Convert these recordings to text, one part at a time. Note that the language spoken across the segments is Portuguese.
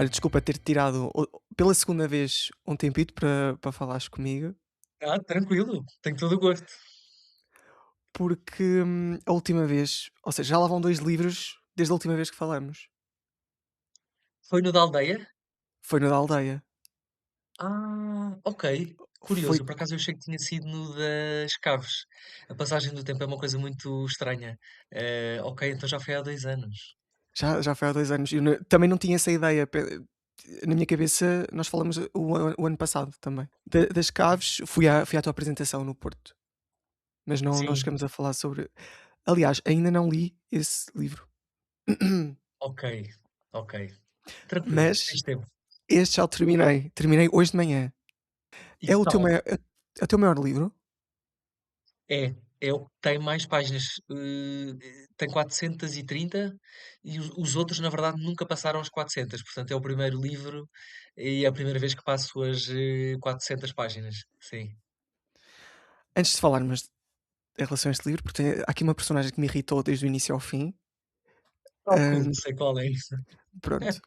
Olha, desculpa ter tirado pela segunda vez um tempito para falares comigo, Tranquilo, tenho todo o gosto. porque, a última vez, ou seja, já lá vão 2 livros desde a última vez que falamos. Foi no da aldeia? Foi no da aldeia. Ok. Foi Curioso, por acaso eu achei que tinha sido no das Caves. A passagem do tempo é uma coisa muito estranha. Ok, então já foi há 2 anos. já foi há 2 anos. Eu também não tinha essa ideia, na minha cabeça nós falamos o ano passado também. Das Caves fui à tua apresentação no Porto, mas não Sim, chegamos a falar sobre. Aliás, ainda não li esse livro. ok, ok. Tranquilo, Mas tens tempo. este já o terminei hoje de manhã. E É que o teu tal? maior é o teu maior livro? É o que tem mais páginas, tem 430 e os outros, na verdade, nunca passaram as 400, portanto é o primeiro livro e é a primeira vez que passo as, 400 páginas, sim. Antes de falarmos em relação a este livro, porque há aqui uma personagem que me irritou desde o início ao fim. Hã, Sei qual é. pronto,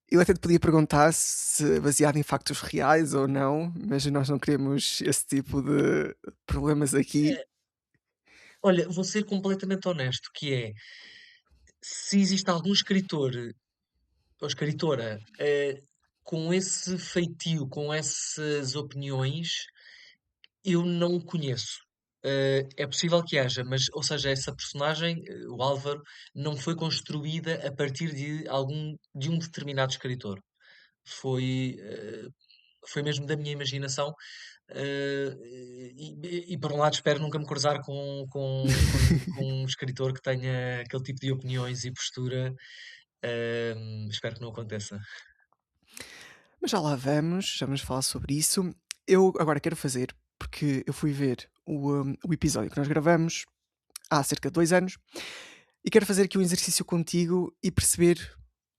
eu até te podia perguntar se baseado em factos reais ou não, mas nós não queremos esse tipo de problemas aqui. Olha, vou ser completamente honesto, que é, se existe algum escritor ou escritora, com esse feitio, com essas opiniões, eu não o conheço. É possível que haja, mas, ou seja, essa personagem, o Álvaro, não foi construída a partir de um determinado escritor. Foi, foi mesmo da minha imaginação. E por um lado espero nunca me cruzar com um escritor que tenha aquele tipo de opiniões e postura. Espero que não aconteça. Mas já vamos falar sobre isso. Eu agora quero fazer, porque eu fui ver o episódio que nós gravamos há cerca de 2 anos, e quero fazer aqui um exercício contigo e perceber,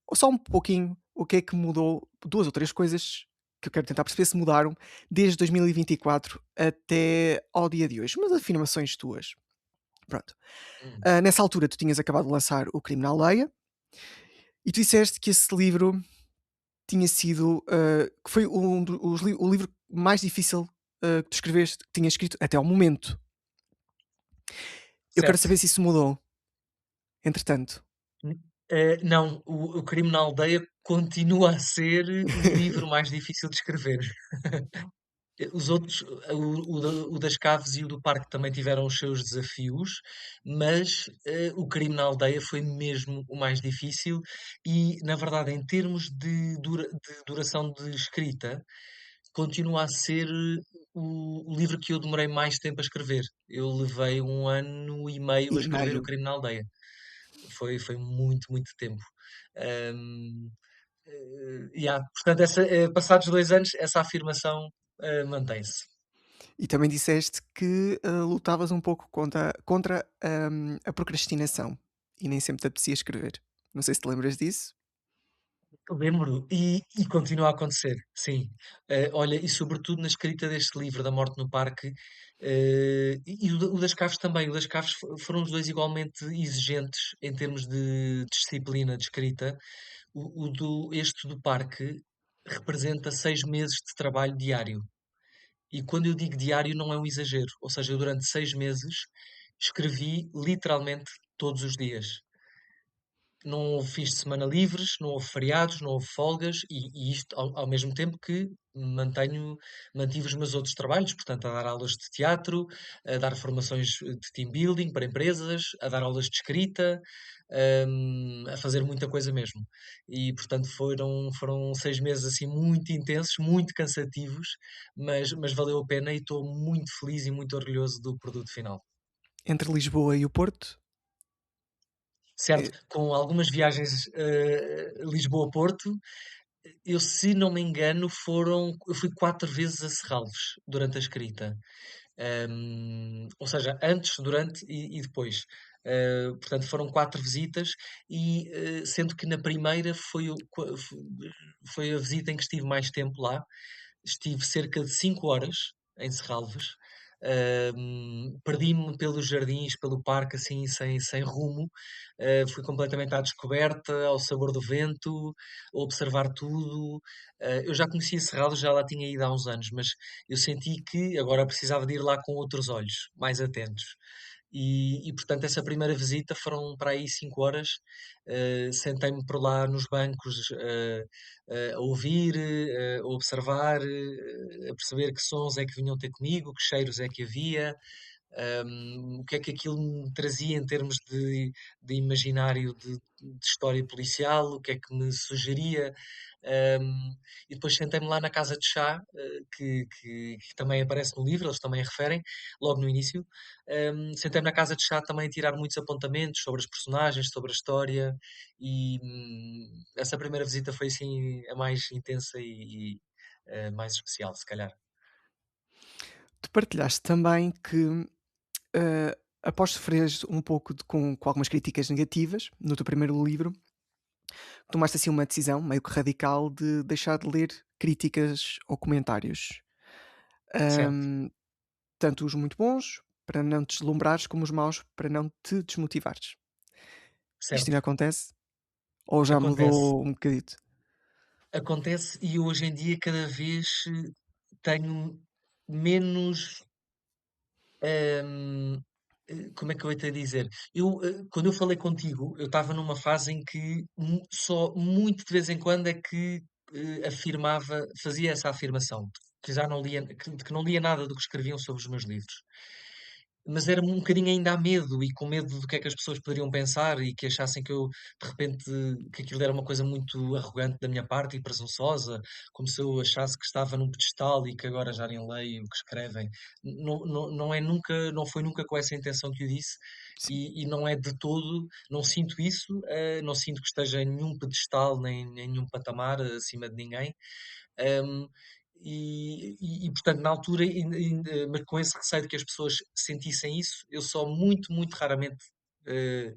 ou só um pouquinho, o que é que mudou, 2 ou 3 coisas que eu quero tentar perceber se mudaram desde 2024 até ao dia de hoje, umas afirmações tuas. Pronto. Hum, Nessa altura tu tinhas acabado de lançar O Crime na Aldeia e tu disseste que esse livro tinha sido, que foi o livro mais difícil, que tu escreveste, que tinhas escrito até ao momento. Eu quero certo. saber se isso mudou, entretanto. Não, o Crime na Aldeia continua a ser o livro mais difícil de escrever. Os outros, o das Caves e o do Parque também tiveram os seus desafios, mas o Crime na Aldeia foi mesmo o mais difícil e, na verdade, em termos de duração de escrita, continua a ser o livro que eu demorei mais tempo a escrever. Eu levei 1 ano e meio a E escrever o meio. Crime na Aldeia. Foi muito, muito tempo. Ahm, Portanto, passados 2 anos, essa afirmação mantém-se. E também disseste que, lutavas um pouco contra, a procrastinação e nem sempre te apetecia escrever. Não sei se te lembras disso? Lembro, e continua a acontecer, sim. Olha, e sobretudo na escrita deste livro, Da Morte no Parque, e o das Caves também. O das Caves foram os dois igualmente exigentes em termos de disciplina de escrita. Este do Parque representa 6 meses de trabalho diário. E quando eu digo diário, não é um exagero. Ou seja, eu durante 6 meses escrevi literalmente todos os dias. Não houve fins de semana livres, não houve feriados, não houve folgas e isto ao mesmo tempo que mantive os meus outros trabalhos, portanto, a dar aulas de teatro, a dar formações de team building para empresas, a dar aulas de escrita, a fazer muita coisa mesmo. E, portanto, foram 6 meses assim muito intensos, muito cansativos, mas valeu a pena e estou muito feliz e muito orgulhoso do produto final. Entre Lisboa e o Porto? Certo, Eh, com algumas viagens, Lisboa-Porto. Eu, se não me engano, eu fui 4 vezes a Serralves durante a escrita. Ou seja, antes, durante e depois. Portanto, foram 4 visitas e, sendo que na primeira foi a visita em que estive mais tempo lá. Estive cerca de 5 horas em Serralves. Perdi-me pelos jardins, pelo parque, assim, sem rumo. Fui completamente à descoberta, ao sabor do vento, a observar tudo. Eu já conhecia Serralves, já lá tinha ido há uns anos, mas eu senti que agora precisava de ir lá com outros olhos, mais atentos. Portanto, essa primeira visita foram para aí 5 horas. Sentei-me por lá nos bancos, a ouvir, a observar, a perceber que sons é que vinham ter comigo, que cheiros é que havia, o que é que aquilo me trazia em termos de imaginário de história policial, o que é que me sugeria. Um, e depois sentei-me lá na casa de chá, que também aparece no livro, eles também a referem, logo no início. Sentei-me na casa de chá também a tirar muitos apontamentos sobre os personagens, sobre a história, essa primeira visita foi assim a mais intensa e mais especial, se calhar. Tu partilhaste também que, após sofreres um pouco com algumas críticas negativas no teu primeiro livro, tomaste assim uma decisão meio que radical de deixar de ler críticas ou comentários. Certo, Hum, Tanto os muito bons, para não te deslumbrares, como os maus, para não te desmotivares. Isto ainda certo. acontece? Ou já Acontece. mudou um bocadito? Acontece e hoje em dia cada vez tenho menos. hum, Como é que eu ia te dizer? Quando eu falei contigo, eu estava numa fase em que só muito de vez em quando é que afirmava, fazia essa afirmação, que já não lia, que não lia nada do que escreviam sobre os meus livros. Mas era um bocadinho ainda a medo e com medo do que é que as pessoas poderiam pensar e que achassem que eu, de repente, que aquilo era uma coisa muito arrogante da minha parte e presunçosa, como se eu achasse que estava num pedestal e que agora já nem leio o que escrevem. Não é nunca, não foi nunca com essa intenção que eu disse Sim. e não é de todo, não sinto isso, não sinto que esteja em nenhum pedestal nem em nenhum patamar acima de ninguém. Um, portanto, na altura, mas com esse receio de que as pessoas sentissem isso, eu só muito, muito raramente eh,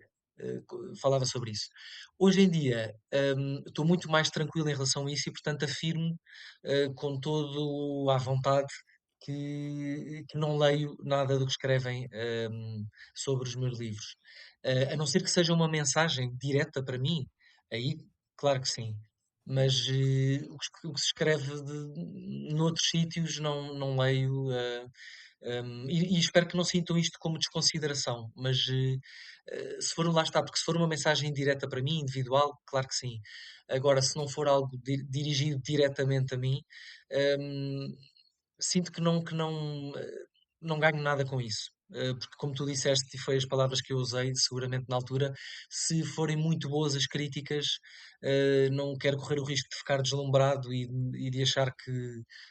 falava sobre isso. Hoje em dia, estou muito mais tranquilo em relação a isso e, portanto, afirmo com todo à vontade que não leio nada do que escrevem sobre os meus livros. A não ser que seja uma mensagem direta para mim, aí, claro que sim. Mas o que se escreve noutros sítios não leio. E espero que não sintam isto como desconsideração, mas se for, lá está, porque se for uma mensagem direta para mim, individual, claro que sim. Agora, se não for algo dirigido diretamente a mim, hum, sinto não ganho nada com isso. Porque como tu disseste, e foi as palavras que eu usei seguramente na altura, se forem muito boas as críticas, não quero correr o risco de ficar deslumbrado e de achar que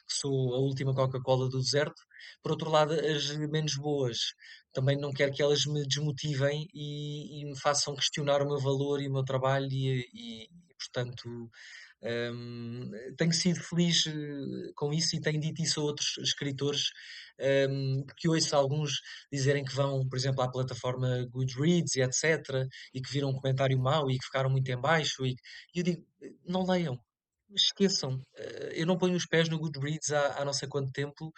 sou a última Coca-Cola do deserto. Por outro lado, as menos boas, também não quero que elas me desmotivem e me façam questionar o meu valor e o meu trabalho portanto, tenho sido feliz com isso e tenho dito isso a outros escritores, porque ouço alguns dizerem que vão, por exemplo, à plataforma Goodreads e etc., e que viram um comentário mau e que ficaram muito em baixo, e eu digo, não leiam, esqueçam. Eu não ponho os pés no Goodreads há não sei quanto tempo,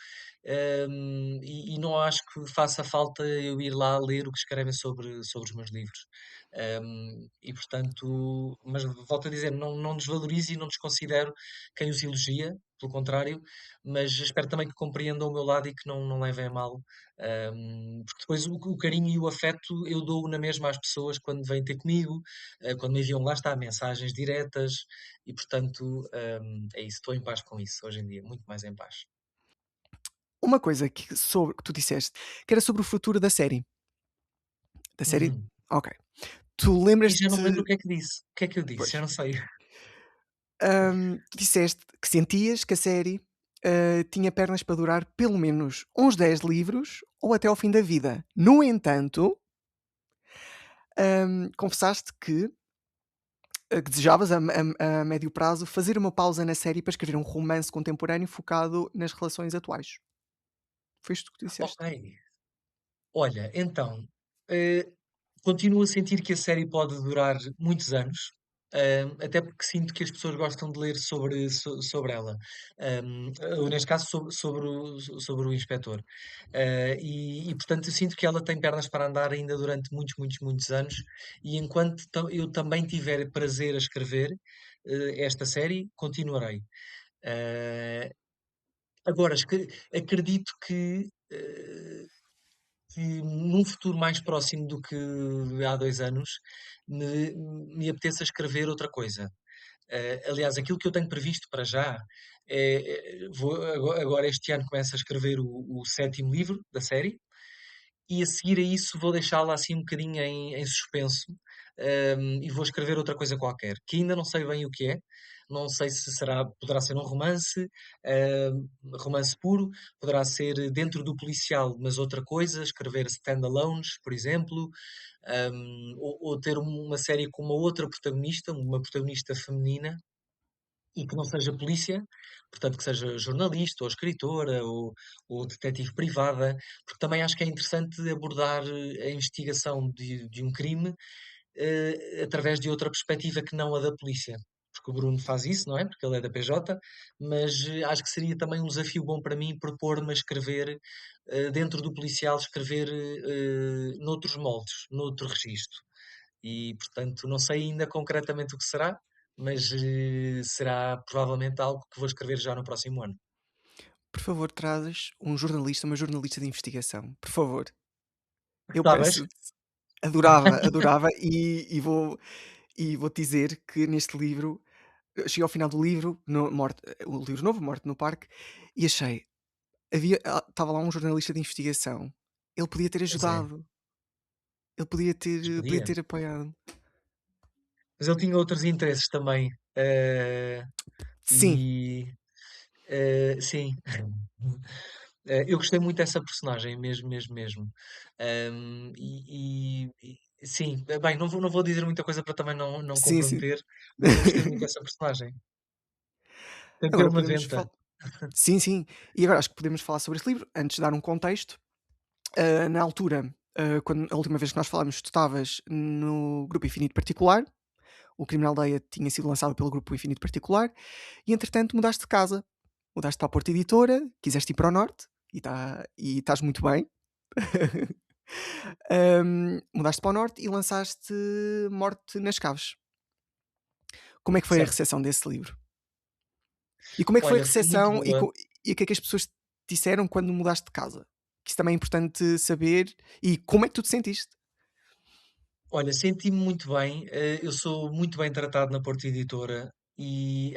e não acho que faça falta eu ir lá ler o que escrevem sobre os meus livros. Mas volto a dizer, não desvalorizo e não desconsidero quem os elogia, pelo contrário, mas espero também que compreendam o meu lado e que não levem a mal. Porque depois o carinho e o afeto eu dou na mesma às pessoas quando vêm ter comigo, quando me enviam, lá está, mensagens diretas, e portanto, é isso, estou em paz com isso hoje em dia, muito mais em paz. Uma coisa que tu disseste, que era sobre o futuro da série. Da série? Uhum. Ok. Tu E já não me lembro lembras-te o que é que disse. O que é que eu disse? Já pois, não sei. tu disseste que sentias que a série, tinha pernas para durar pelo menos uns 10 livros ou até ao fim da vida. No entanto, confessaste que desejavas a médio prazo fazer uma pausa na série para escrever um romance contemporâneo focado nas relações atuais. Foi isto que Ok. disseste? Olha, então, eh, continuo a sentir que a série pode durar muitos anos. até porque sinto que as pessoas gostam de ler sobre ela. Ou neste caso sobre o inspetor. Portanto eu sinto que ela tem pernas para andar ainda durante muitos, muitos, muitos anos, e enquanto eu também tiver prazer a escrever, esta série, continuarei. Ah, Agora acredito que num futuro mais próximo do que há 2 anos, me me apeteça escrever outra coisa. Aliás, aquilo que eu tenho previsto para já vou agora este ano começo a escrever o 7º livro da série, e a seguir a isso vou deixá-la assim um bocadinho em suspenso, e vou escrever outra coisa qualquer, que ainda não sei bem o que é. Não sei se poderá ser um romance, romance puro, poderá ser dentro do policial, mas outra coisa, escrever standalones, por exemplo, ou ter uma série com uma protagonista feminina, e que não seja polícia, portanto que seja jornalista ou escritora ou detetive privada, porque também acho que é interessante abordar a investigação de um crime, através de outra perspectiva que não a da polícia. Porque o Bruno faz isso, não é? Porque ele é da PJ, mas acho que seria também um desafio bom para mim propor-me a escrever, dentro do policial, escrever noutros moldes, noutro registro. E, portanto, não sei ainda concretamente o que será, mas será provavelmente algo que vou escrever já no próximo ano. Por favor, trazes um jornalista, uma jornalista de investigação, por favor. Eu Gostavas? peço-te. Adorava, adorava e vou-te dizer que neste livro, cheguei ao final do livro, o livro novo, Morte no Parque, e achei, estava lá um jornalista de investigação, ele podia ter Pois é, ajudado, ele mas podia podia. ter apoiado. Mas ele tinha outros interesses também. Sim, E sim. Eu gostei muito dessa personagem, mesmo, mesmo, mesmo. Sim, bem, não vou dizer muita coisa para também não sim, sim. comprometer, mas eu gostei muito dessa personagem. Tem Agora pelo na podemos venta. falar. Sim, sim. E agora acho que podemos falar sobre este livro, antes de dar um contexto. Na altura, quando a última vez que nós falámos, tu estavas no Grupo Infinito Particular, o Crime na Aldeia tinha sido lançado pelo Grupo Infinito Particular, e entretanto mudaste de casa, mudaste para a Porta Editora, quiseste ir para o Norte, e estás muito bem. Mudaste para o Norte e lançaste Morte nas Caves. Como é que foi a Certo. recepção desse livro? E como é que foi a Olha, foi muito recepção boa. e o que é que as pessoas te disseram quando mudaste de casa? Que isso também é importante saber e como é que tu te sentiste? Olha, senti-me muito bem. Eu sou muito bem tratado na Porta Editora, e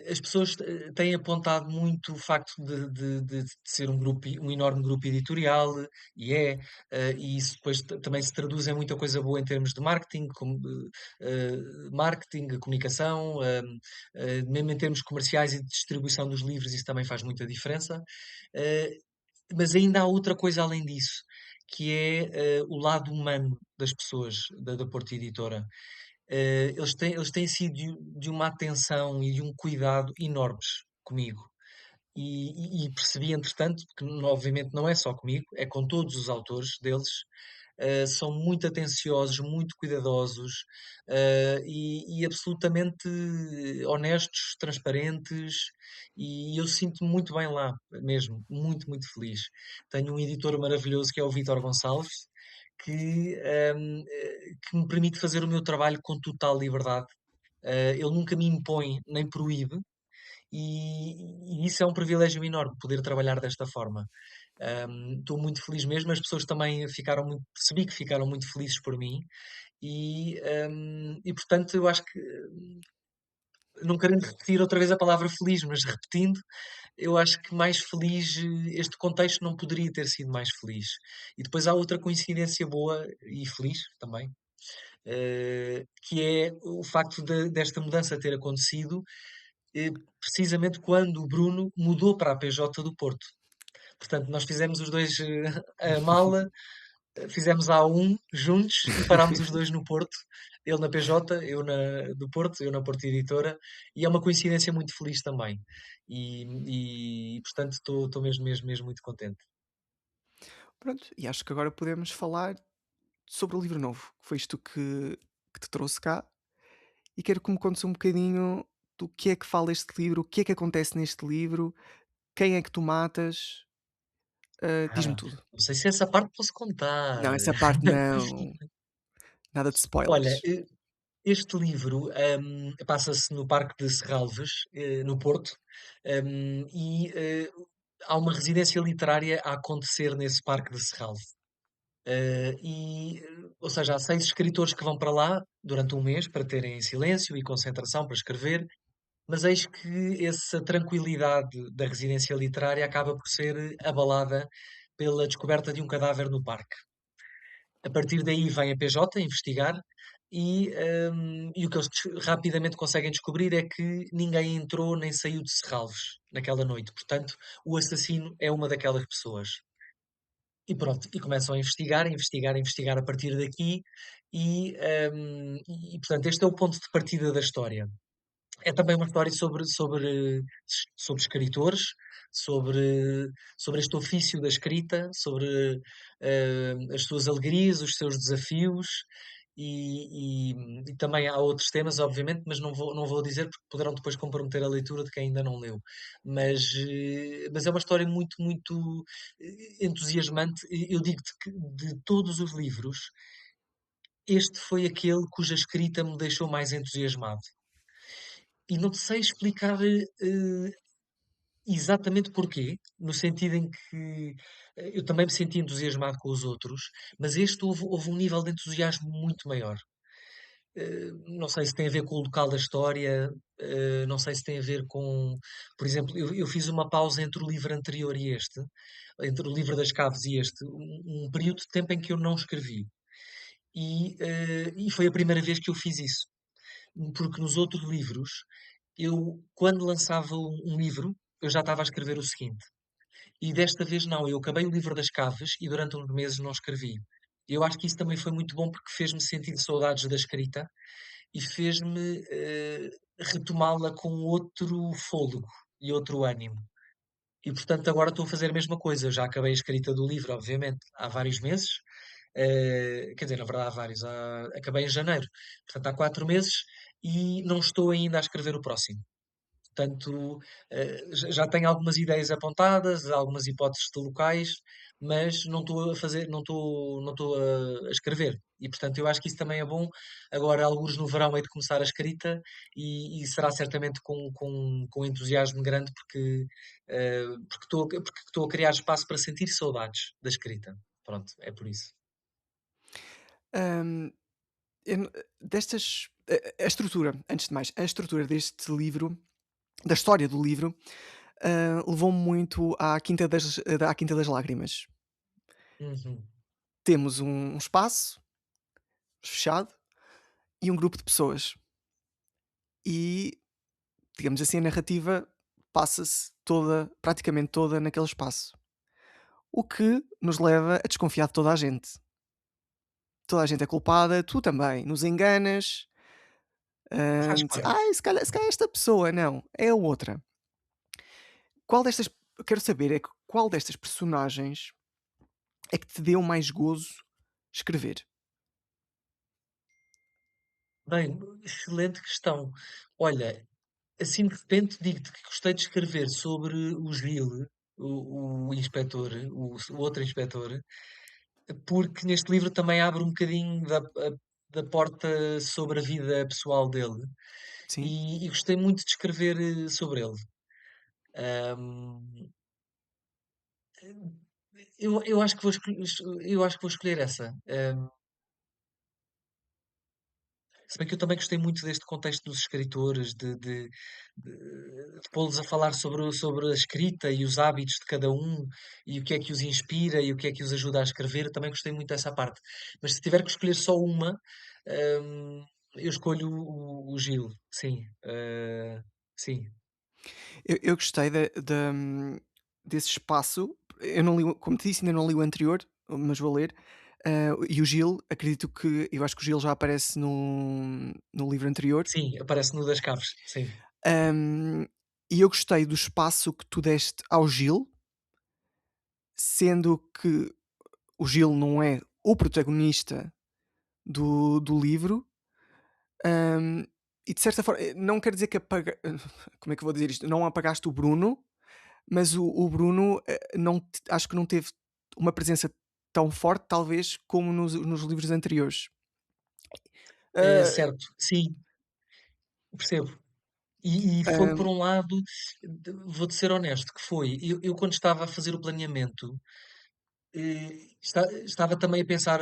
as pessoas têm apontado muito o facto de ser um enorme grupo editorial, e e isso depois também se traduz em muita coisa boa em termos de marketing, como marketing, comunicação, mesmo em termos comerciais e de distribuição dos livros, isso também faz muita diferença. Eh, mas ainda há outra coisa além disso, que é, o lado humano das pessoas da Porta Editora. Eles têm sido de uma atenção e de um cuidado enormes comigo. E percebi entretanto que obviamente não é só comigo, é com todos os autores deles. São muito atenciosos, muito cuidadosos, e absolutamente honestos, transparentes, e eu sinto-me muito bem lá, mesmo, muito, muito feliz. Tenho um editor maravilhoso que é o Vítor Gonçalves, que me permite fazer o meu trabalho com total liberdade. Ele nunca me impõe nem proíbe, e isso é um privilégio enorme, poder trabalhar desta forma. Estou muito feliz mesmo, as pessoas também percebi que ficaram muito felizes por mim, e portanto eu acho que, não querendo repetir outra vez a palavra feliz, mas repetindo, eu acho que mais feliz, este contexto não poderia ter sido mais feliz. E depois há outra coincidência boa e feliz também, que é o facto desta mudança ter acontecido, eh, precisamente quando o Bruno mudou para a PJ do Porto. Portanto, nós fizemos os 2 a mala, fizemos A1 juntos e parámos os 2 no Porto. Ele na PJ, eu do Porto, eu na Porto Editora, e é uma coincidência muito feliz também. Portanto, estou mesmo, mesmo, mesmo muito contente. Pronto, e acho que agora podemos falar sobre o livro novo, que foi isto que te trouxe cá. e quero que me contes um bocadinho do que é que fala este livro, o que é que acontece neste livro, quem é que tu matas, diz-me tudo. Não sei se essa parte posso contar. Não, essa parte não, nada de Olha, spoilers. este livro, passa-se no Parque de Serralves, no Porto, há uma residência literária a acontecer nesse Parque de Serralves. Ou seja, há 6 escritores que vão para lá durante um mês para terem silêncio e concentração para escrever, mas eis que essa tranquilidade da residência literária acaba por ser abalada pela descoberta de um cadáver no parque. A partir daí vem a PJ investigar e o que eles rapidamente conseguem descobrir é que ninguém entrou nem saiu de Serralves naquela noite. Portanto, o assassino é uma daquelas pessoas. E pronto, e começam a investigar, a investigar, a investigar a partir daqui portanto, este é o ponto de partida da história. É também uma história sobre escritores, sobre, sobre este ofício da escrita, sobre as suas alegrias, os seus desafios, e também há outros temas, obviamente, mas não vou dizer porque poderão depois comprometer a leitura de quem ainda não leu. Mas é uma história muito, muito entusiasmante. Eu digo-te que de todos os livros, este foi aquele cuja escrita me deixou mais entusiasmado. E não te sei explicar, exatamente porquê, no sentido em que, eu também me senti entusiasmado com os outros, mas este houve um nível de entusiasmo muito maior. Não sei se tem a ver com o local da história, não sei se tem a ver com por exemplo, eu fiz uma pausa entre o livro anterior e este, entre o livro das caves e este, um período de tempo em que eu não escrevi. E foi a primeira vez que eu fiz isso. Porque nos outros livros, eu, quando lançava um livro, eu já estava a escrever o seguinte. E desta vez não, eu acabei o livro das caves e durante uns meses não escrevi. Eu acho que isso também foi muito bom porque fez-me sentir saudades da escrita e fez-me retomá-la com outro fôlego e outro ânimo. E portanto agora estou a fazer a mesma coisa. Eu já acabei a escrita do livro, obviamente, há vários meses. Quer dizer, na verdade há vários. Acabei em janeiro. Portanto, há 4 meses e não estou ainda a escrever o próximo. Portanto, já tenho algumas ideias apontadas, algumas hipóteses de locais, mas não estou a fazer, não estou a escrever. E portanto, eu acho que isso também é bom. Agora, alguns no verão hei de começar a escrita e será certamente com entusiasmo grande porque estou a criar espaço para sentir saudades da escrita. Pronto, é por isso. Hum, eu n destas a estrutura, antes de mais, a estrutura deste livro, da história do livro, levou-me muito à Quinta das Lágrimas. Uhum. Temos um espaço fechado e um grupo de pessoas. E, digamos assim, a narrativa passa-se toda, praticamente toda, naquele espaço. O que nos leva a desconfiar de toda a gente. Toda a gente é culpada, tu também. Nos enganas, Faz dizer, parte. se calhar esta pessoa, não, é a outra. Qual destas, eu quero saber é que qual destas personagens é que te deu mais gozo escrever? Bem, excelente questão. Olha, assim de repente digo-te que gostei de escrever sobre o Gil, o inspetor, o outro inspetor, porque neste livro também abre um bocadinho da porta sobre a vida pessoal dele Sim? e gostei muito de escrever sobre ele. Ahm, eu acho que eu acho que vou escolher essa. Se bem que eu também gostei muito deste contexto dos escritores, de pô-los a falar sobre a escrita e os hábitos de cada um, e o que é que os inspira e o que é que os ajuda a escrever. Eu também gostei muito dessa parte. Mas se tiver que escolher só uma, eu escolho o Gil, sim. Sim, Eu gostei desse espaço. Eu não li, como te disse, ainda não li o anterior, mas vou ler. E o Gil, acredito que eu acho que o Gil já aparece no livro anterior. sim, aparece no das Caves, sim. Hum, e eu gostei do espaço que tu deste ao Gil, sendo que o Gil não é o protagonista do livro. e de certa forma, não quer dizer que como é que eu vou dizer isto? Não apagaste o Bruno, mas o Bruno, não te acho que não teve uma presença tão forte, talvez, como nos livros anteriores. Hã, Certo, sim, percebo. E foi hã, por um lado, vou-te ser honesto, que foi, eu quando estava a fazer o planeamento, estava também a pensar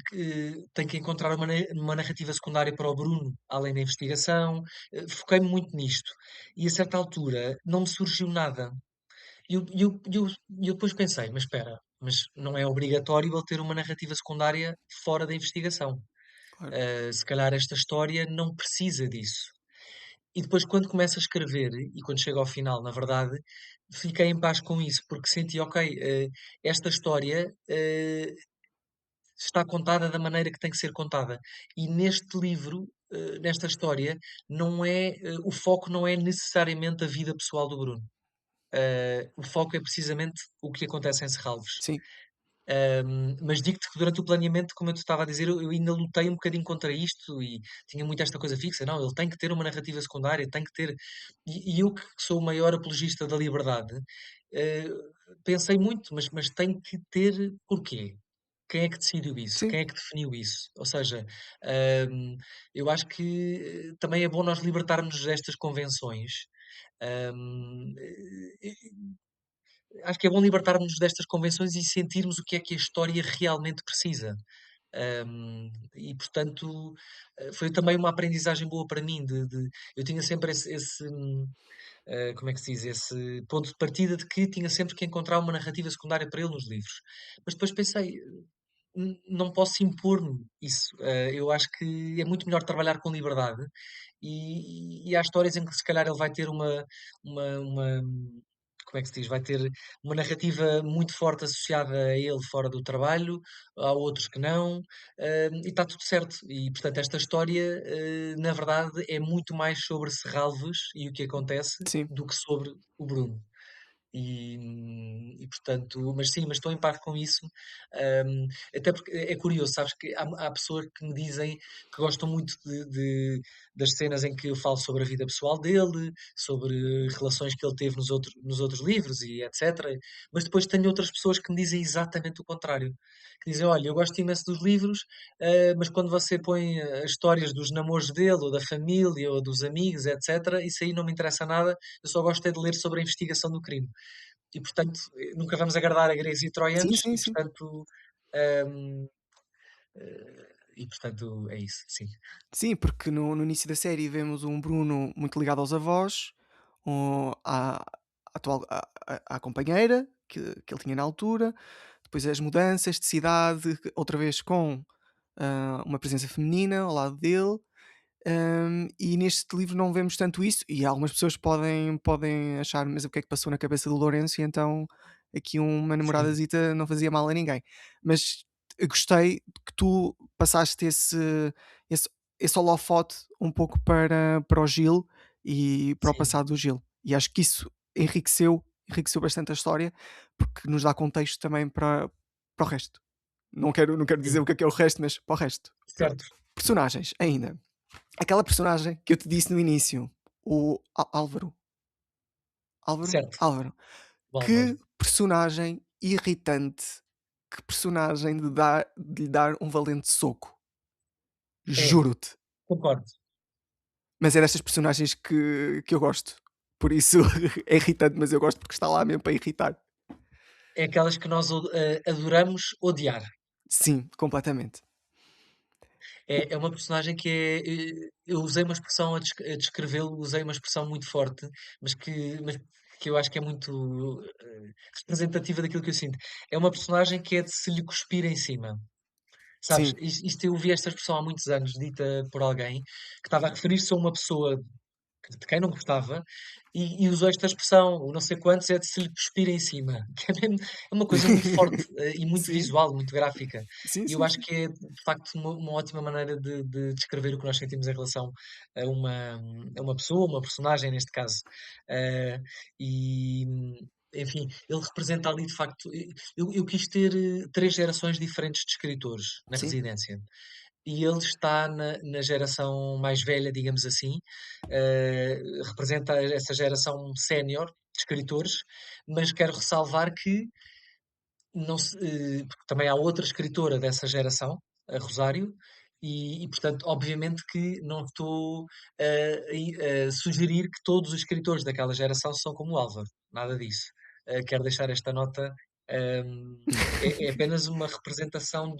que tenho que encontrar uma narrativa secundária para o Bruno, além da investigação, foquei-me muito nisto. E a certa altura não me surgiu nada. E eu depois pensei, mas espera, mas não é obrigatório ele ter uma narrativa secundária fora da investigação. claro. Se calhar esta história não precisa disso. E depois, quando começo a escrever, e quando chego ao final, na verdade, fiquei em paz com isso, porque senti, ok, esta história está contada da maneira que tem que ser contada. E neste livro, nesta história, não é, o foco não é necessariamente a vida pessoal do Bruno. O foco é precisamente o que acontece em Serralves. Sim, Mas digo-te que durante o planeamento, como eu te estava a dizer, eu ainda lutei um bocadinho contra isto e tinha muito esta coisa fixa. Não, ele tem que ter uma narrativa secundária, tem que ter. E eu, que sou o maior apologista da liberdade, eh, pensei muito, mas tem que ter porquê? Quem é que decidiu isso? sim, Quem é que definiu isso? Ou seja, hum, eu acho que também é bom nós libertarmos destas convenções. Hum, eh, Acho que é bom libertarmos destas convenções e sentirmos o que é que a história realmente precisa. E portanto, foi também uma aprendizagem boa para mim eu tinha sempre como é que se diz? Esse ponto de partida de que tinha sempre que encontrar uma narrativa secundária para ele nos livros. Mas depois pensei, não posso impor-me isso. Eu acho que é muito melhor trabalhar com liberdade e há histórias em que se calhar ele vai ter uma como é que se diz? Vai ter uma narrativa muito forte associada a ele fora do trabalho, há outros que não, e está tudo certo. E portanto esta história, na verdade, é muito mais sobre Serralves e o que acontece sim, do que sobre o Bruno. Portanto, mas sim, mas estou em par com isso, até porque é curioso, sabes que há pessoas que me dizem que gostam muito das cenas em que eu falo sobre a vida pessoal dele, sobre relações que ele teve nos outros livros e etc. Mas depois tenho outras pessoas que me dizem exatamente o contrário, que dizem, olha, eu gosto imenso dos livros, mas quando você põe as histórias dos namoros dele, ou da família, ou dos amigos, etc., isso aí não me interessa nada, eu só gosto é de ler sobre a investigação do crime. E portanto, nunca vamos agradar a gregos e sim, troianos sim, sim. hum, e portanto é isso, sim. Sim, porque no início da série vemos um Bruno muito ligado aos avós, à atual à companheira que ele tinha na altura, depois as mudanças de cidade, outra vez com, uma presença feminina ao lado dele. E neste livro não vemos tanto isso, e algumas pessoas podem achar: "Mas o que é que passou na cabeça do Lourenço e então aqui uma Sim, namoradazita não fazia mal a ninguém". Mas eu gostei que tu passaste esse esse holofote um pouco para o Gil e para o sim, passado do Gil. E acho que isso enriqueceu bastante a história, porque nos dá contexto também para o resto. Não quero dizer sim, o que é o resto, mas para o resto. certo, Pronto. Personagens ainda. Aquela personagem que eu te disse no início, o Álvaro. Álvaro? certo, Álvaro. Álvaro. Que personagem irritante, que personagem de lhe dar um valente soco. É, Juro-te. concordo. Mas é destas personagens que eu gosto. Por isso é irritante, mas eu gosto porque está lá mesmo para irritar. É aquelas que nós adoramos odiar. Sim, completamente. O É uma personagem que eu usei uma expressão a descrevê-lo, usei uma expressão muito forte, mas que eu acho que é muito representativa daquilo que eu sinto. É uma personagem que é de se lhe cuspir em cima. Sabes, sim. isto eu ouvi esta expressão há muitos anos, dita por alguém, que estava a referir-se a uma pessoa de quem não gostava, e usou esta expressão, o não sei quantos é de se lhe cuspir em cima, que é mesmo, é uma coisa muito forte, e muito Sim. visual, muito gráfica. Sim, E eu sim, acho sim. que é, de facto, uma ótima maneira de descrever o que nós sentimos em relação a uma pessoa, uma personagem, neste caso. Eh, e, enfim, ele representa ali, de facto, eu quis ter 3 gerações diferentes de escritores na Sim. residência. e ele está na geração mais velha, digamos assim, representa essa geração sénior de escritores, mas quero ressalvar que não se, porque também há outra escritora dessa geração, a Rosário, portanto, obviamente que não estou a sugerir que todos os escritores daquela geração são como o Álvaro, nada disso. Quero deixar esta nota. É apenas uma representação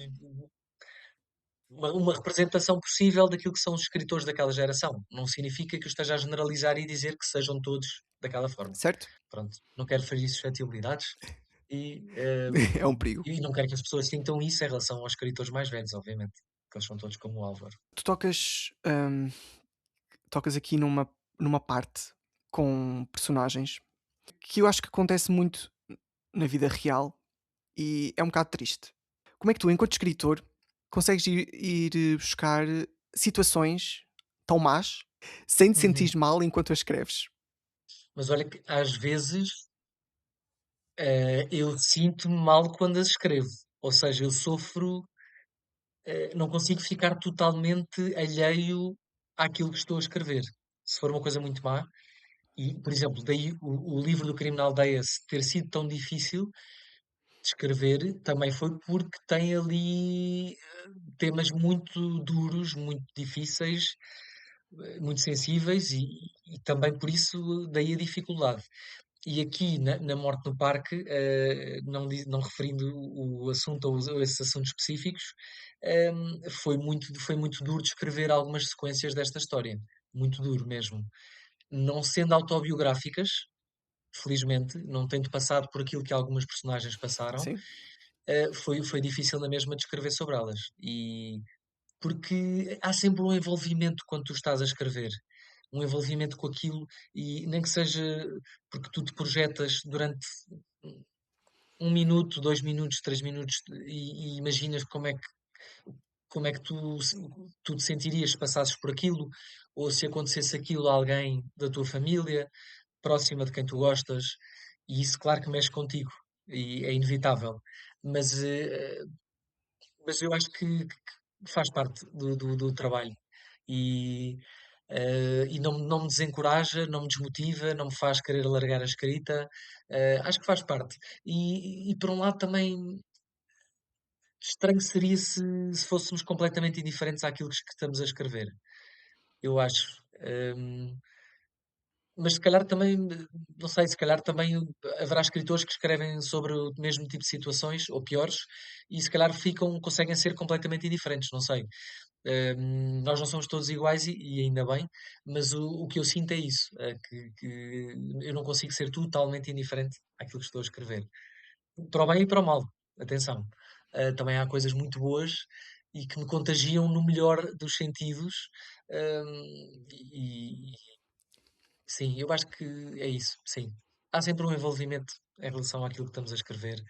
uma representação possível daquilo que são os escritores daquela geração. Não significa que eu esteja a generalizar e dizer que sejam todos daquela forma. Certo? Pronto, não quero ferir suscetibilidades e, É um perigo. e não quero que as pessoas sintam isso em relação aos escritores mais velhos, obviamente, que eles são todos como o Álvaro. Tu tocas aqui numa parte com personagens que eu acho que acontece muito na vida real e é um bocado triste. Como é que tu, enquanto escritor, consegues ir buscar situações tão más sem te Uhum. sentir mal enquanto as escreves? Mas olha que às vezes eu sinto-me mal quando as escrevo, ou seja, eu sofro, não consigo ficar totalmente alheio àquilo que estou a escrever. Se for uma coisa muito má, e, por exemplo, daí o livro do Crime na Aldeia ter sido tão difícil de escrever, também foi porque tem ali temas muito duros, muito difíceis, muito sensíveis, e também por isso daí a dificuldade. E aqui na Morte no Parque, não referindo o assunto ou esses assuntos específicos, foi muito duro descrever algumas sequências desta história. Muito duro mesmo. Não sendo autobiográficas, felizmente, não tendo passado por aquilo que algumas personagens passaram, Sim, foi difícil na mesma descrever sobre elas. Porque há sempre um envolvimento quando tu estás a escrever. Um envolvimento com aquilo, e nem que seja porque tu te projetas durante 1 minuto, 2 minutos, 3 minutos, e imaginas como é que tu te sentirias se passasses por aquilo, ou se acontecesse aquilo a alguém da tua família, próxima de quem tu gostas, e isso claro que mexe contigo, e é inevitável. Mas, mas eu acho que faz parte do trabalho. E, e não me desencoraja, não me desmotiva, não me faz querer largar a escrita. Acho que faz parte. E por um lado também estranho seria se fôssemos completamente indiferentes àquilo que estamos a escrever. Eu acho. Mas se calhar também, não sei, se calhar também haverá escritores que escrevem sobre o mesmo tipo de situações, ou piores, e se calhar conseguem ser completamente indiferentes, não sei. Nós não somos todos iguais e ainda bem, mas o que eu sinto é isso, que eu não consigo ser totalmente indiferente àquilo que estou a escrever. Para o bem e para o mal, atenção. Também há coisas muito boas e que me contagiam no melhor dos sentidos, e sim, eu acho que é isso, sim. Há sempre um envolvimento em relação àquilo que estamos a escrever,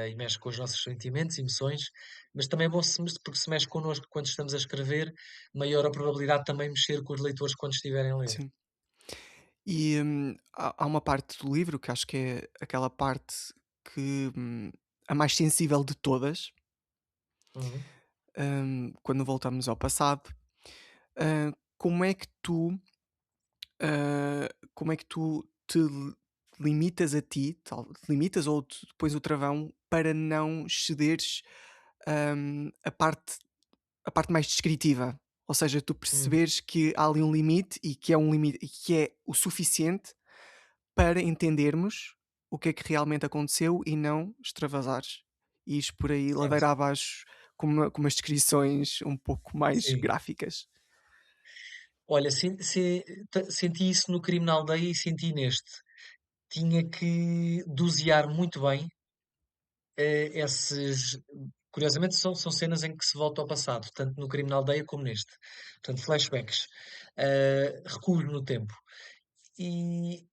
e mexe com os nossos sentimentos, emoções, mas também é bom porque se mexe connosco quando estamos a escrever, maior a probabilidade de também mexer com os leitores quando estiverem a ler. sim. E, há uma parte do livro que acho que é aquela parte que, a mais sensível de todas, Uhum. quando voltamos ao passado. Como é que tu, como é que tu limitas a ti, te limitas ou te pões o travão para não cederes, a parte mais descritiva? Ou seja, tu Hum, perceberes que há ali um limite e que é um limite e que é o suficiente para entendermos o que é que realmente aconteceu e não extravasares. E ires por aí certo, ladeira abaixo com umas descrições um pouco mais sim. gráficas. Olha, senti isso no Crime na Aldeia e senti neste. Tinha que dosear muito bem, esses curiosamente são cenas em que se volta ao passado, tanto no Crime na Aldeia como neste. Portanto, flashbacks, recuo no tempo. E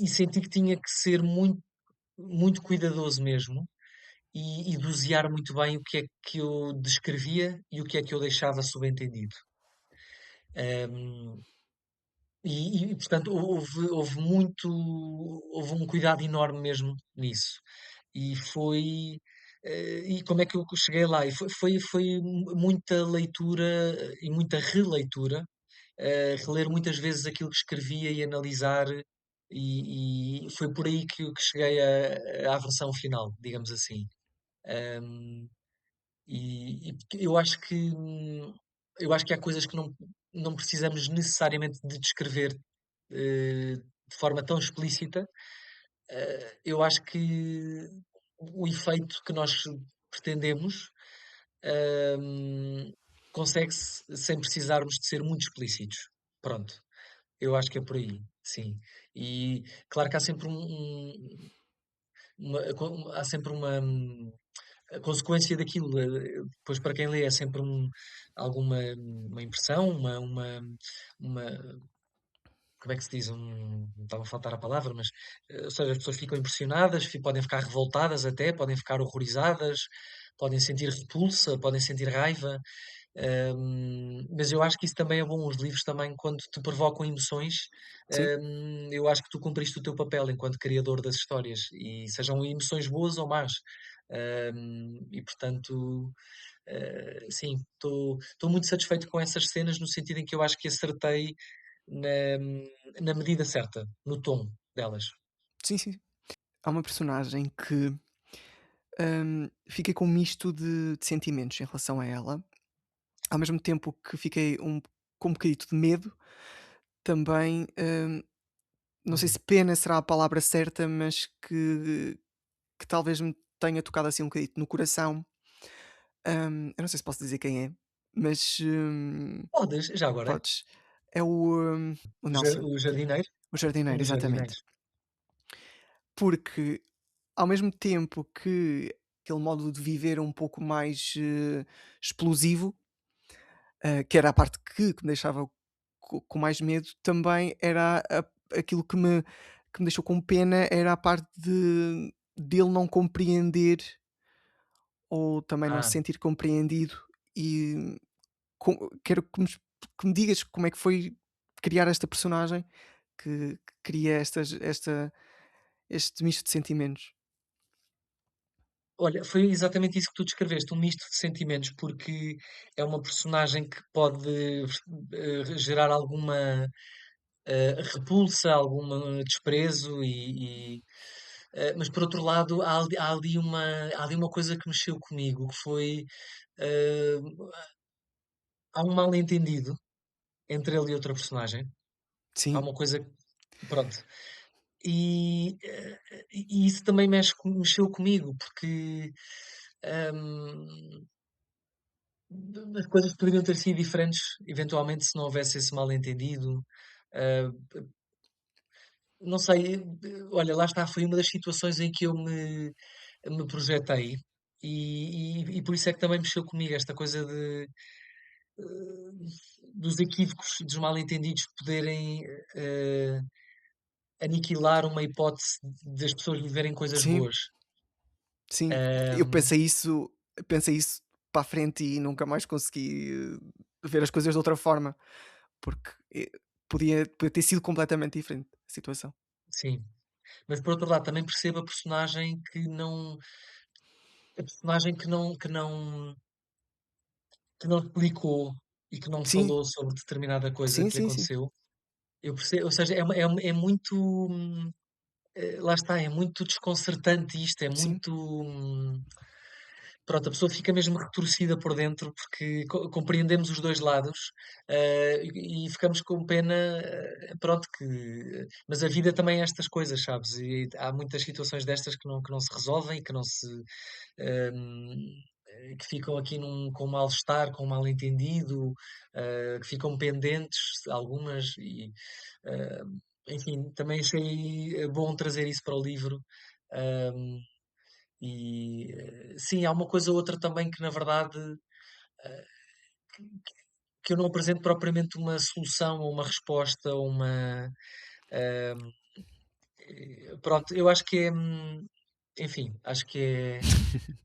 e senti que tinha que ser muito cuidadoso mesmo, e dosear muito bem o que é que eu descrevia e o que é que eu deixava subentendido. Hum, portanto, houve um cuidado enorme mesmo nisso. E foi E como é que eu cheguei lá? E foi muita leitura e muita releitura, reler muitas vezes aquilo que escrevia e analisar, e foi por aí que cheguei à versão final, digamos assim. Hum, e porque eu acho que há coisas que não precisamos necessariamente de descrever, de forma tão explícita. Eu acho que o efeito que nós pretendemos, hum, consegue-se sem precisarmos de ser muito explícitos. Pronto, eu acho que é por aí, sim. E claro que há sempre há sempre a consequência daquilo. Depois, para quem lê, é sempre alguma uma impressão, uma como é que se diz? Estava a faltar a palavra, mas, ou seja, as pessoas ficam impressionadas, podem ficar revoltadas até, podem ficar horrorizadas, podem sentir repulsa, podem sentir raiva. Mas eu acho que isso também é bom. Os livros também, quando te provocam emoções, Sim, eu acho que tu cumpriste o teu papel enquanto criador das histórias, e sejam emoções boas ou más. E portanto, sim, estou muito satisfeito com essas cenas, no sentido em que eu acho que acertei na, na medida certa, no tom delas. sim, sim. Há uma personagem que, fiquei com um misto de sentimentos em relação a ela. Ao mesmo tempo que fiquei com um bocadito de medo, também, não sei Hum. se pena será a palavra certa, mas que talvez me tenha tocado assim um bocadito no coração. Eu não sei se posso dizer quem é, mas, Podes, já agora, podes. É o Nelson, o jardineiro, o um jardineiro, dos exatamente. jardineiros. Porque ao mesmo tempo que aquele modo de viver um pouco mais, explosivo, que era a parte que me deixava com mais medo, também era aquilo que me deixou com pena, era a parte dele não compreender ou também não se Ah, sentir compreendido e quero que me digas como é que foi criar esta personagem que cria este misto de sentimentos. olha, foi exatamente isso que tu descreveste, um misto de sentimentos, porque é uma personagem que pode gerar alguma repulsa, algum desprezo, mas por outro lado há ali uma coisa que mexeu comigo, que foi, eh, há um mal-entendido entre ele e outra personagem. Há Sim, uma coisa, pronto. E isso também mexeu comigo, porque, hum, as coisas poderiam ter sido diferentes, eventualmente, se não houvesse esse mal-entendido. Ah, não sei, olha, lá está, foi uma das situações em que eu me projetei, e por isso é que também mexeu comigo esta coisa dos equívocos, dos mal-entendidos poderem aniquilar uma hipótese das pessoas viverem coisas sim, boas. sim. Eu Hum, pensei isso para a frente e nunca mais consegui, ver as coisas de outra forma, porque, podia ter sido completamente diferente a situação. sim. Mas por outro lado também percebo a personagem que não explicou e que não Sim, falou sobre determinada coisa sim, que lhe sim, sim, aconteceu. Eu percebo, ou seja, é muito, lá está, é muito desconcertante isto, é sim, muito, pronto, a pessoa fica mesmo retorcida por dentro, porque compreendemos os 2 lados, e ficamos com pena, pronto, mas a vida também é estas coisas, sabes? E há muitas situações destas que não se resolvem, que não se, que ficam aqui com mal-estar, com mal-entendido, que ficam pendentes, algumas, eh, enfim, também achei bom trazer isso para o livro. hum, sim, há uma coisa ou outra também que, na verdade, eh, que eu não apresento propriamente uma solução ou uma resposta ou eh, pronto, eu acho que é, enfim,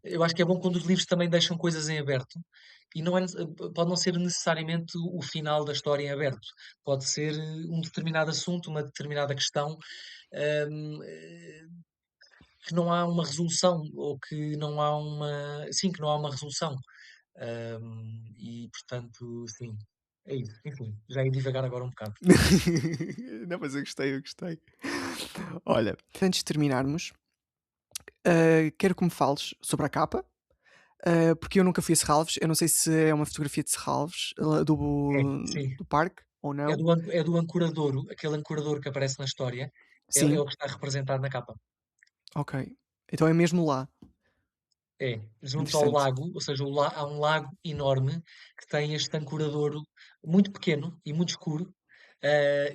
eu acho que é bom quando os livros também deixam coisas em aberto, e não é pode não ser necessariamente o final da história em aberto, pode ser um determinado assunto, uma determinada questão, hum, que não há uma resolução ou que não há uma sim, que não há uma resolução. E portanto, sim, é isso. Enfim, já ia divagar agora um bocado. Não, mas eu gostei, eu gostei. Olha, antes de terminarmos, quero que me fales sobre a capa, porque eu nunca fui a Serralves. Eu não sei se é uma fotografia de Serralves, É, sim. do parque ou não. É do ancoradouro, aquele ancoradouro que aparece na história, é Sim, o que está representado na capa. ok. Então é mesmo lá. É, junto ao Interessante. lago, ou seja, há um lago enorme que tem este ancoradouro muito pequeno e muito escuro,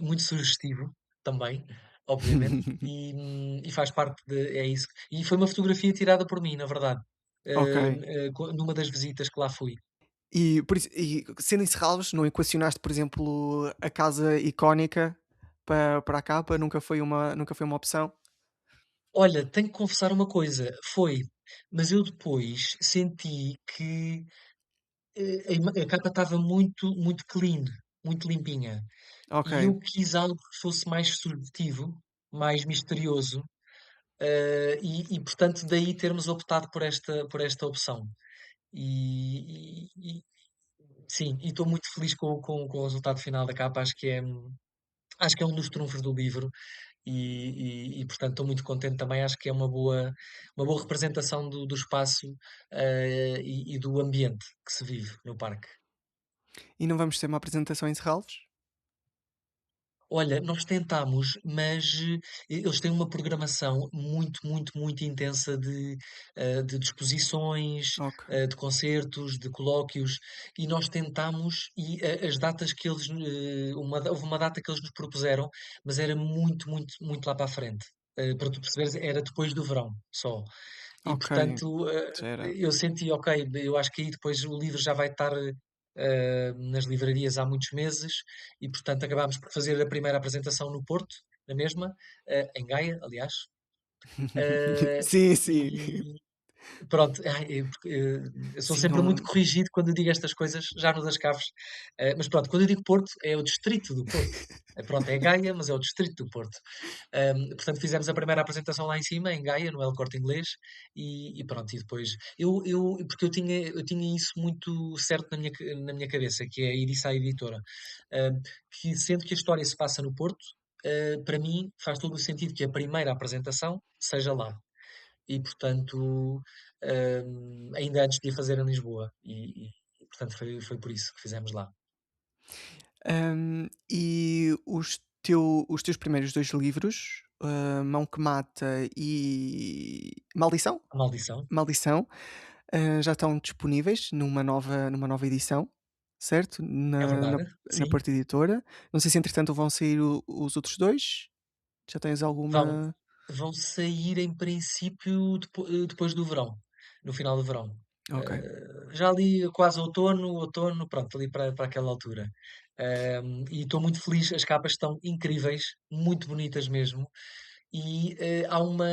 muito sugestivo também, obviamente, e faz parte de é isso. E foi uma fotografia tirada por mim, na verdade, Ok. numa das visitas que lá fui. E, por isso, e sendo em Serralves, não equacionaste, por exemplo, a casa icónica para a capa? Nunca foi uma opção? Olha, tenho que confessar uma coisa, foi, mas eu depois senti que, a capa estava muito clean, muito limpinha. Ok, E eu quis algo que fosse mais sugestivo, mais misterioso, portanto daí termos optado por esta opção. E sim, e estou muito feliz com o resultado final da capa, acho que é um dos trunfos do livro portanto estou muito contente também, acho que é uma boa representação do espaço, do ambiente que se vive no parque. e não vamos ter uma apresentação em Serralves? Olha, nós tentámos, mas, eles têm uma programação muito intensa de disposições, Ok, de concertos, de colóquios, e nós tentámos e a as datas que eles, houve uma data que eles nos propuseram, mas era muito lá para a frente. Para tu perceberes, era depois do verão, só. E ok, portanto, já era. eu senti: "Ok, eu acho que aí depois o livro já vai estar, nas livrarias há muitos meses", e portanto acabámos por fazer a primeira apresentação no Porto, na mesma, em Gaia, aliás. Eh, Sim, sim. e pronto, porque, eu sou Sim, sempre muito não. corrigido quando eu digo estas coisas, já no das Caves. Mas pronto, quando eu digo Porto, é o distrito do Porto. Pronto, é Gaia, mas é o distrito do Porto. Portanto, fizemos a primeira apresentação lá em cima, em Gaia, no El Corte Inglês, e pronto, e depois porque eu tinha isso muito certo na minha cabeça, que é a Eriça Editora, Hum, que sendo que a história se passa no Porto, para mim faz todo o sentido que a primeira apresentação seja lá. E portanto, ainda antes de a fazer em Lisboa, portanto foi por isso que fizemos lá. E os teus primeiros 2 livros, Mão que Mata e Maldição? A Maldição, Maldição, já estão disponíveis numa nova edição, certo? é Na verdade, na sim. Porta Editora. Não sei se entretanto vão sair os outros 2. Já tens Vão alguma. vão sair em princípio depois do verão, no final do verão. Ok. Já ali quase outono, pronto, ali para aquela altura. E estou muito feliz, as capas estão incríveis, muito bonitas mesmo. Há uma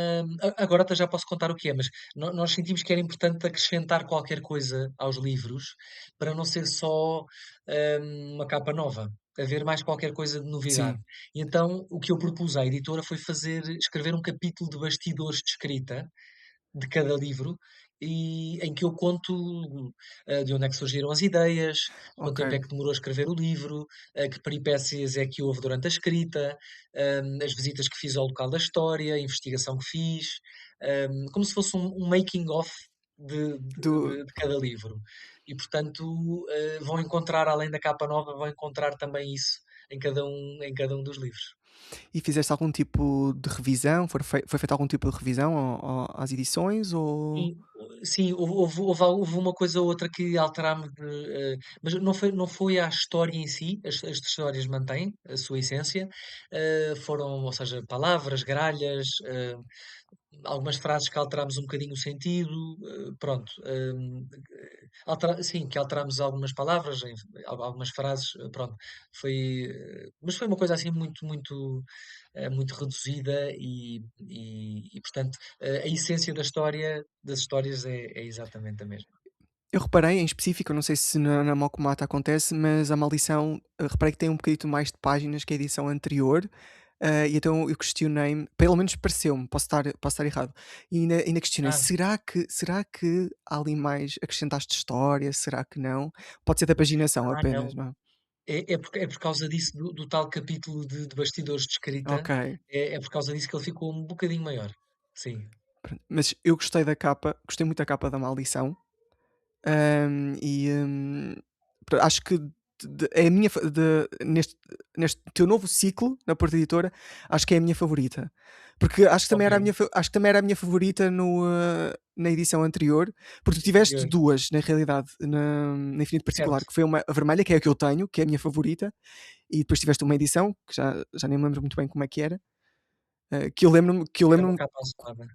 agora até já posso contar o que é, mas nós sentimos que era importante acrescentar qualquer coisa aos livros, para não ser só, uma capa nova, haver mais qualquer coisa de novidade. Sim, E então o que eu propus à editora foi escrever um capítulo de bastidores de escrita, de cada livro, em que eu conto, de onde é que surgiram as ideias, quanto ok, tempo é que demorou a escrever o livro, que peripécias é que houve durante a escrita, as visitas que fiz ao local da história, a investigação que fiz, como se fosse um making of do de cada livro. E portanto, vão encontrar, além da capa nova, vão encontrar também isso em cada um dos livros. e fizeste algum tipo de revisão? Foi feito algum tipo de revisão às edições ou. Sim, sim, houve uma coisa ou outra que alterámos mas não foi a história em si, as histórias mantêm a sua essência, foram, ou seja, palavras, gralhas, algumas frases que alterámos um bocadinho o sentido, pronto, sim, que alterámos algumas palavras, algumas frases, pronto, mas foi uma coisa assim muito reduzida portanto, a essência das histórias é exatamente a mesma. Eu reparei em específico, eu não sei se na Mokomata acontece, mas a Maldição, reparei que tem um bocadito mais de páginas que a edição anterior. E então eu questionei-me, pelo menos pareceu-me, posso estar errado, e ainda questionei: Ah, será que há ali mais acrescentaste história? Será que não? Pode ser da paginação apenas, não. não é? É por causa disso, do tal capítulo de bastidores de escrita, Ok, é por causa disso que ele ficou um bocadinho maior. Sim, pronto. Mas eu gostei da capa, gostei muito da capa da Maldição. E, acho que é a minha neste teu novo ciclo na Porta Editora, acho que é a minha favorita. Porque ok. acho que também era a minha favorita na edição anterior, porque tu tiveste Anterior. 2 na realidade, na Infinito Particular, Certo. que foi uma a vermelha, que é a que eu tenho, que é a minha favorita, e depois tiveste uma edição, que já nem me lembro muito bem como é que era, que eu Era uma lembro-me capa azulada.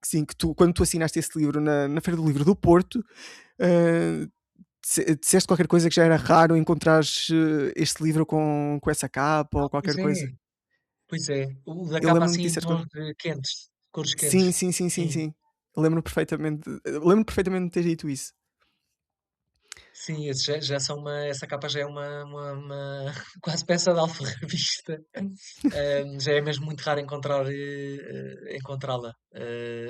que sim, que tu quando tu assinaste esse livro na Feira do Livro do Porto, hã disseste qualquer coisa que já era raro encontrares, este livro com essa capa ou Pois qualquer é, coisa. pois é. O da Eu capa lembro-me de assim em disseste tons qualquer quentes, cores sim, quentes. sim, sim, sim, Sim. sim. Eu lembro perfeitamente de ter dito isso. Sim, esses já são essa capa já é uma quase peça de alfarrabista. Já é mesmo muito raro encontrá-la.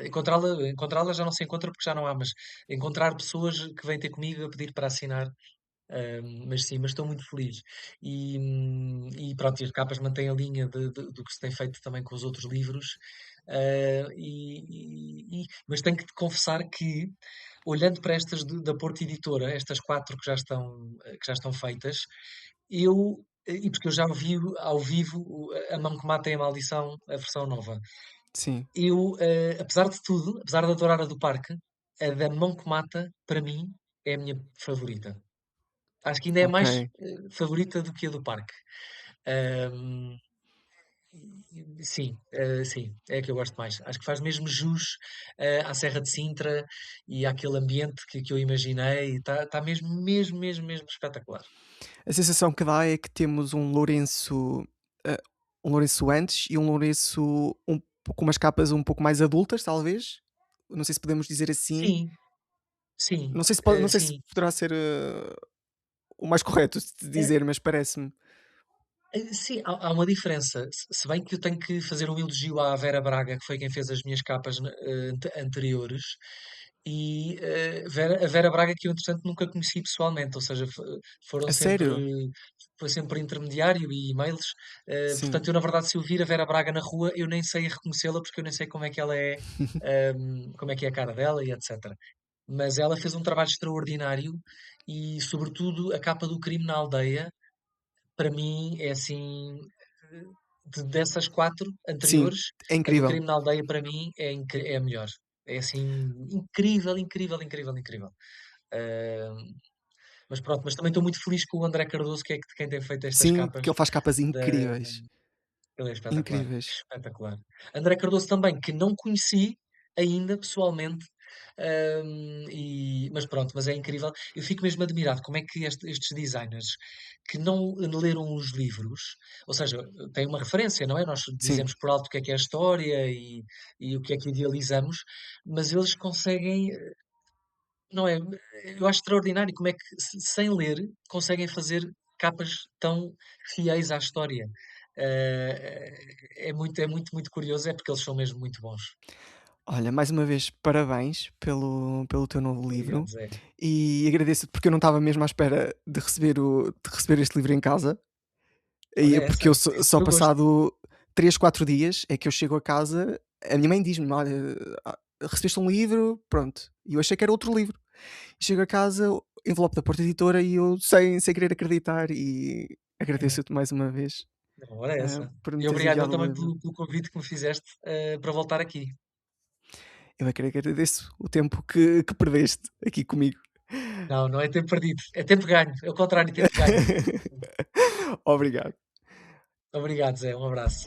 Encontrá-la já não se encontra porque já não há, mas encontrar pessoas que vêm ter comigo a pedir para assinar. Mas sim, mas estou muito feliz. E pronto, e as capas mantêm a linha do que se tem feito também com os outros livros. Mas tenho que te confessar que, olhando para estas da Porta Editora, estas quatro que já estão feitas, e porque eu já ouvi ao vivo a Mão que Mata e a Maldição, a versão nova. Sim, Apesar de tudo, apesar de adorar a do Parque, a da Mão que Mata, para mim, é a minha favorita. Acho que ainda é ok. mais, favorita do que a do parque. Hum, sim, é a que eu gosto mais. Acho que faz mesmo jus, à Serra de Sintra e àquele ambiente que eu imaginei. Está mesmo, mesmo, mesmo, mesmo espetacular. A sensação que dá é que temos eh, um Lourenço antes e um Lourenço com umas capas um pouco mais adultas, talvez? Não sei se podemos dizer assim. Sim, sim, Não sei se sim. poderá ser, o mais correto de É, dizer, mas parece-me. sim, há uma diferença. Se bem que eu tenho que fazer um elogio à Vera Braga, que foi quem fez as minhas capas anteriores, e a Vera Braga que eu, entretanto, nunca conheci pessoalmente, ou seja, foram A sempre, sério? foi sempre por intermediário e e-mails. Sim. Portanto, eu, na verdade, se eu vir a Vera Braga na rua, eu nem sei reconhecê-la, porque eu nem sei como é que ela é, como é que é a cara dela e etc. Mas ela fez um trabalho extraordinário e, sobretudo, a capa do Crime na Aldeia para mim é assim, eh, dessas 4 Sim, anteriores, é a do incrível. Crime na Aldeia para mim é a melhor. É assim, incrível, incrível, incrível, incrível. Hã, mas pronto, mas também estou muito feliz com o André Cardoso, que é quem tem feito estas Sim, capas porque ele faz capas da incríveis, ele é espetacular, incríveis. espetacular. André Cardoso também, que não conheci ainda pessoalmente, mas pronto, mas é incrível. Eu fico mesmo admirado como é que estes designers que não leram os livros, ou seja, têm uma referência, não é? Nós Sim, dizemos por alto o que é a história e o que é que idealizamos, mas eles conseguem, não é? Eu acho extraordinário como é que, sem ler, conseguem fazer capas tão fiéis à história. É muito, muito curioso, é porque eles são mesmo muito bons. olha, mais uma vez parabéns pelo teu novo Obrigado, livro Zé. e agradeço-te porque eu não estava mesmo à espera de receber este livro em casa, Ora, e é porque essa, eu esse só foi o gosto. passado 3 4 dias é que eu chego a casa, a minha mãe diz-me: "Olha, recebeste um livro", pronto, e eu achei que era outro livro. Chego a casa, envelope da Porta Editora e eu sem querer acreditar e agradeço-te mais uma vez, Não, ora, é essa. por me E teres obrigado eu enviado o também livro. pelo convite que me fizeste, para voltar aqui. Eu é que agradeço o tempo que perdeste aqui comigo. Não, não é tempo perdido, é tempo ganho, é o contrário, tempo ganho. Obrigado. Obrigado, Zé, um abraço.